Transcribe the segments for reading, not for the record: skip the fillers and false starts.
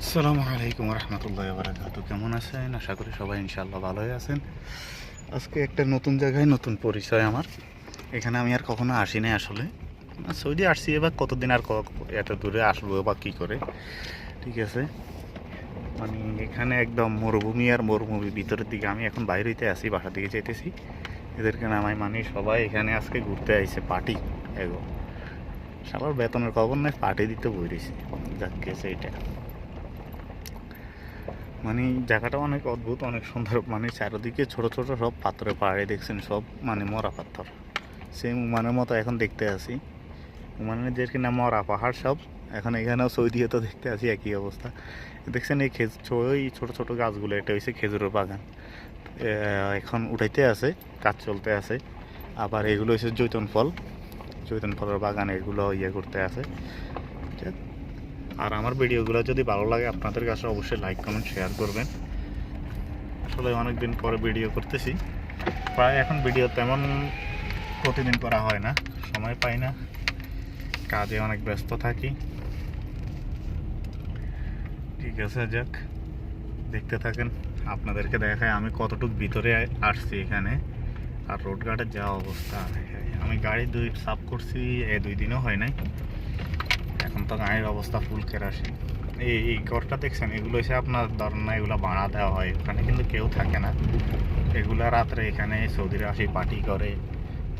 আসসালামু আলাইকুম রহমতুল্লাহ বারাকাতু। কেমন আছেন? আশা করি সবাই ইনশাআল্লাহ ভালোই আছেন। আজকে একটা নতুন জায়গায় নতুন পরিচয় আমার। এখানে আমি আর কখনো আসি নাই আসলে। সৌদি আসছি, এবার কতদিন আর এত দূরে আসবো বা কী করে, ঠিক আছে। মানে এখানে একদম মরুভূমি আর মরুভূমির ভিতরের দিকে আমি এখন বাইরেতে আছি, বাসা দিকে যেতেছি। এদেরকে নামাই মানে সবাই এখানে আজকে ঘুরতে আইছে, পার্টি এগো। সবার বেতনের খবর নাই, পার্টি দিতে বই রয়েছে। যাক গেছে এটা। মানে জায়গাটা অনেক অদ্ভুত, অনেক সুন্দর। মানে চারিদিকে ছোট ছোট সব পাথরের পাহাড়ে দেখছেন, সব মানে মরা পাথর। সেম উমানের মতো এখন দেখতে আসি। উমানের যে কিনা মরা পাহাড় সব, এখন এখানেও সৌদিতে তো দেখতে আসি একই অবস্থা। দেখছেন এই ওই ছোটো ছোটো গাছগুলো, এটা হচ্ছে খেজুরের বাগান। এখন উঠাইতে আছে, কাজ চলতে আছে। আবার এগুলো হচ্ছে জৈতুন ফল, জৈতুন ফলের বাগান, এগুলো ইয়ে করতে আছে। আর আমার ভিডিওগুলো যদি ভালো লাগে আপনাদের কাছে অবশ্যই লাইক কমেন্ট শেয়ার করবেন। আসলে অনেক দিন পরে ভিডিও করতেছি, প্রায় এখন ভিডিও তেমন প্রতিদিন করা হয় না, সময় পাই না, কাজে অনেক ব্যস্ত থাকি। ঠিক আছে, যাক দেখতে থাকেন, আপনাদেরকে দেখায় আমি কতটুকু ভিতরে আসছি এখানে। আর রোডঘাটের যা অবস্থা, আমি গাড়ি সাফ করছি 2 দিনও হয় নাই, এখন তো গাড়ির অবস্থা ফুল কেরাসিন। এই ঘরটা দেখছেন, এগুলো হচ্ছে আপনার ধরেন না, এগুলো ভাড়া দেওয়া হয়, ওখানে কিন্তু কেউ থাকে না। এগুলো রাত্রে এখানে সৌদিরা আসি পার্টি করে,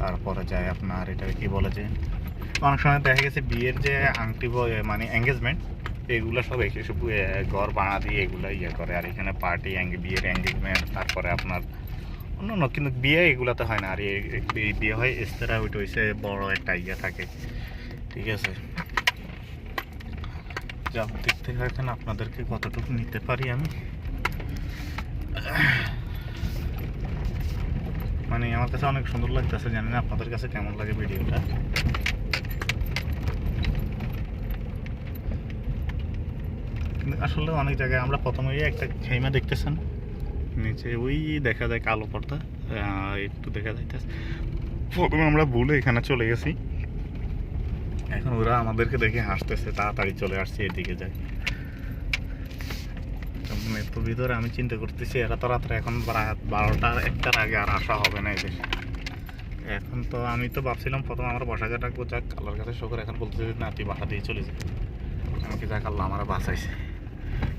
তারপরে যায় আপনার এটা কি বলে যে, অনেক সময় দেখা গেছে বিয়ের যে আংটি মানে এঙ্গেজমেন্ট, এগুলো সব এসে ঘর ভাড়া দিয়ে এগুলো ইয়ে করে। আর এখানে পার্টি, বিয়ের এঙ্গেজমেন্ট, তারপরে আপনার অন্য কিন্তু বিয়ে এগুলোতে হয় না। আর বিয়ে হয় এস্তেরা, ওইটা হয়েছে বড় একটা ইয়ে থাকে, ঠিক আছে। যা দেখতে থাকেন, আপনাদেরকে কতটুকু নিতে পারি আমি। মানে আমার কাছে অনেক সুন্দর লাগতেছে, জানি না আপনাদের কাছে কেমন লাগে ভিডিওটা। কিন্তু আসলে অনেক জায়গায় আমরা প্রথমে একটা খেইমা দেখতেছেন, নিচে ওই দেখা যায় কালো পর্দা, একটু দেখা যাইতেছে। প্রথমে আমরা ভুলে এখানে চলে গেছি, এখন ওরা আমাদেরকে দেখে হাসতেছে, তাড়াতাড়ি চলে আসছে এদিকে যায়। এত ভিতরে আমি চিন্তা করতেছি, এরা তো রাত্রে এখন 12টা 1টার আগে আর আসা হবে না এদের। এখন তো আমি তো ভাবছিলাম প্রথম আমার বাসাকে ডাকবো, যাক আল্লাহর কাছে শুকর, এখন বলতেছি না তুই বাসা দিয়ে চলে যা। আমাকে যাক আল্লাহ আমার বাঁচাইছে।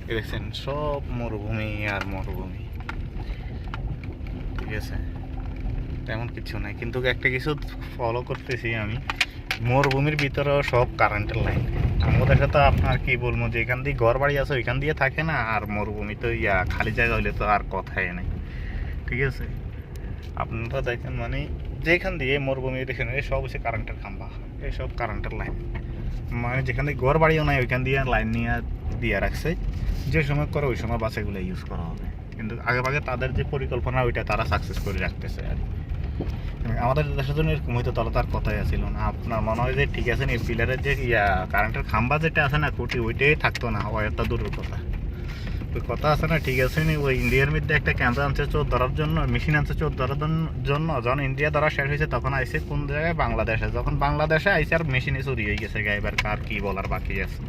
এ দেখছেন সব মরুভূমি আর মরুভূমি, ঠিক আছে, তেমন কিছু নাই। কিন্তু একটা কিছু ফলো করতেছি আমি, মরুভূমির ভিতরেও সব কারেন্টের লাইন। আমাদের সাথে আপনার কি বলবো, যে এখান দিয়ে ঘর বাড়ি আছে ওইখান দিয়ে থাকে না, আর মরুভূমি তো খালি জায়গা হইলে তো আর কথাই নেই, ঠিক আছে। আপনারা দেখেন মানে যেখান দিয়ে মরুভূমি দেখেন, এই সব হচ্ছে কারেন্টের খাম্বা, এই সব কারেন্টের লাইন। মানে যেখান থেকে ঘর বাড়িও নাই ওইখান দিয়ে লাইন নিয়ে দিয়ে রাখছে, যে সময় করে ওই সময় বাসেগুলো ইউজ করা হবে। কিন্তু আগে ভাগে তাদের যে পরিকল্পনা ওইটা তারা সাকসেস করে রাখতেছে। আর আমাদের দেশের জন্য এরকম হয়তো তাহলে তার কথাই আসছিল না। আপনার মনে হয় যে ঠিক আছে, এই পিলারের যে কারেন্টের খাম্বা যেটা আছে না, খুঁটি, ওইটাই থাকতো না, ওয়ারটা দূরের কথা। ওই কথা আছে না, ঠিক আছে নি, ওই ইন্ডিয়ার মধ্যে একটা ক্যামেরা আনছে চোর ধরার জন্য, মেশিন আনছে চোর ধরার জন্য। যখন ইন্ডিয়া ধরা শেষ হয়েছে তখন আইসে কোন জায়গায়, বাংলাদেশে। যখন বাংলাদেশে আইসে আর মেশিনে চুরি হয়ে গেছে, এবার কার কি বলার বাকি আছে,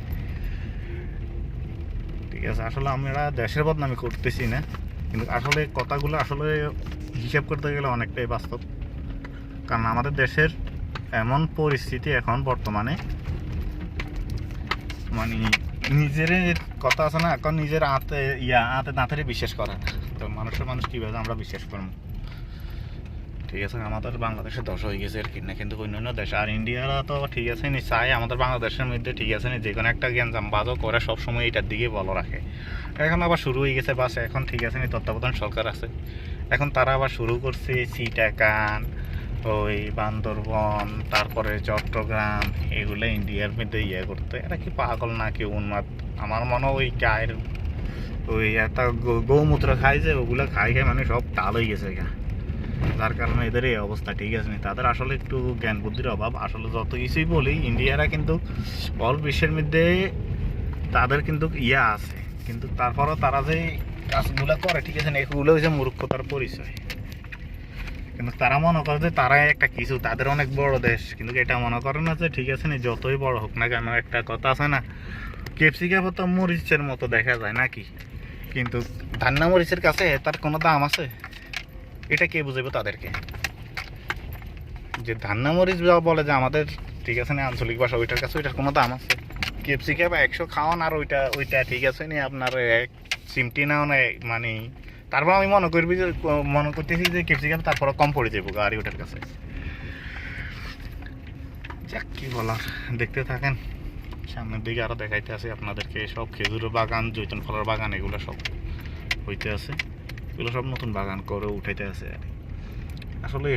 ঠিক আছে। আসলে আমরা দেশের বদনামি করতেছি না, কিন্তু আসলে কথাগুলো আসলে হিসাব করতে গেলে অনেকটাই বাস্তব। কারণ আমাদের দেশের এমন পরিস্থিতি এখন বর্তমানে, মানে নিজের কথা আছে না, এখন নিজের হাতে দাঁতেরে বিশ্বাস করে না। তো মানুষ কীভাবে আমরা বিশ্বাস করবো, ঠিক আছে। আমাদের বাংলাদেশে দশ হয়ে গেছে আর কি না, কিন্তু অন্যান্য দেশ আর ইন্ডিয়ারা তো ঠিক আছে নি, চাই আমাদের বাংলাদেশের মধ্যে ঠিক আছে নি, যে কোনো একটা গ্যাঞ্জাম বাজও করে সবসময় এইটার দিকে বলো রাখে। এখন আবার শুরু হয়ে গেছে বাস, এখন ঠিক আছে নি, তত্ত্বাবধান সরকার আছে, এখন তারা আবার শুরু করছে চিটাগাং, ওই বান্দরবন, তারপরে চট্টগ্রাম, এগুলো ইন্ডিয়ার মধ্যে করতে। এরা কি পাগল না কি উন্মাদ? আমার মনে হয় ওই গায়ের ওই একটা গৌমূত্র খাই, যে ওগুলো খাই মানে সব টাল হয়ে গেছে গা, যার কারণে এদের এই অবস্থা, ঠিক আছে। তাদের আসলে একটু জ্ঞান বুদ্ধির অভাব। আসলে যত কিছুই বলি, ইন্ডিয়ারা কিন্তু অল বিশ্বের মধ্যে তাদের কিন্তু আছে, কিন্তু তারপরও তারা যে কাজগুলো করে, ঠিক আছে, এগুলো হচ্ছে মূর্খতার পরিচয়। কিন্তু তারা মনে করে যে তারাই একটা কিছু, তাদের অনেক বড় দেশ, কিন্তু এটা মনে করে না যে ঠিক আছে যতই বড় হোক না কেন, একটা কথা আছে না, ক্যাপসিকাম তো মরিচের মতো দেখা যায় নাকি, কিন্তু ধান্না মরিচের কাছে তার কোনো দাম আছে? এটা কে বুঝাবে তাদেরকে? যে ধান্না মরিচ বলে যে আমাদের, ঠিক আছে না, আঞ্চলিক ভাষা, ওইটার কাছে ওইটার কোনো দাম আছে? ক্যাপসিকাম 100 খাওয়ান আর ওইটা ঠিক আছে নি আপনার এক চিমটি নাও না, মানে তারপর আমি মনে করতেছি যে ক্যাপসিকাম তারপরে কম পড়ে যাবো গাড়ি ওটার কাছে। যাক কি বলার, দেখতে থাকেন। সামনের দিকে আরো দেখাইতে আছে আপনাদেরকে সব খেজুরের বাগান, জৈতুন ফলের বাগান, এগুলো সব হইতে আছে, এগুলো সব নতুন বাগান করে উঠাইতে আছে। আসলে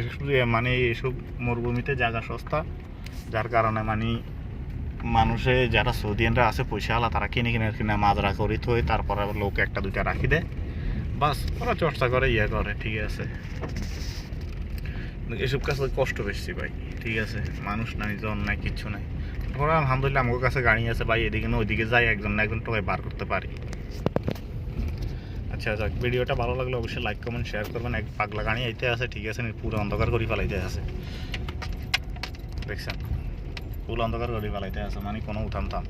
মানে এসব মরুভূমিতে জায়গা সস্তা, যার কারণে মানে মানুষে যারা সৌদিয়ানরা আছে পয়সাওয়ালা, তারা কিনে কিনে মাজরা করি থই, তারপরে লোক একটা দুইটা রাখি দেয়, বাস ওরা চর্চা করে ইয়ে করে, ঠিক আছে। এসব কাছে কষ্ট বেশি ভাই, ঠিক আছে, মানুষ নাই, জন নাই, কিচ্ছু নাই। ওরা আলহামদুলিল্লাহ আমার কাছে গাড়ি আছে ভাই, এদিকে না ওইদিকে যাই, একজন না একজন টোকাই বার করতে পারি। আচ্ছা যাক, ভিডিওটা ভালো লাগলে অবশ্যই লাইক কমেন্ট শেয়ার করবেন। এক পাগলা গাড়ি আইতে আছে, ঠিক আছে, পুরো অন্ধকার করে ফেলাইতে আছে, দেখছেন, পুরো অন্ধকার করে ফেলাইতে আছে, মানে কোনো উঠান থাম।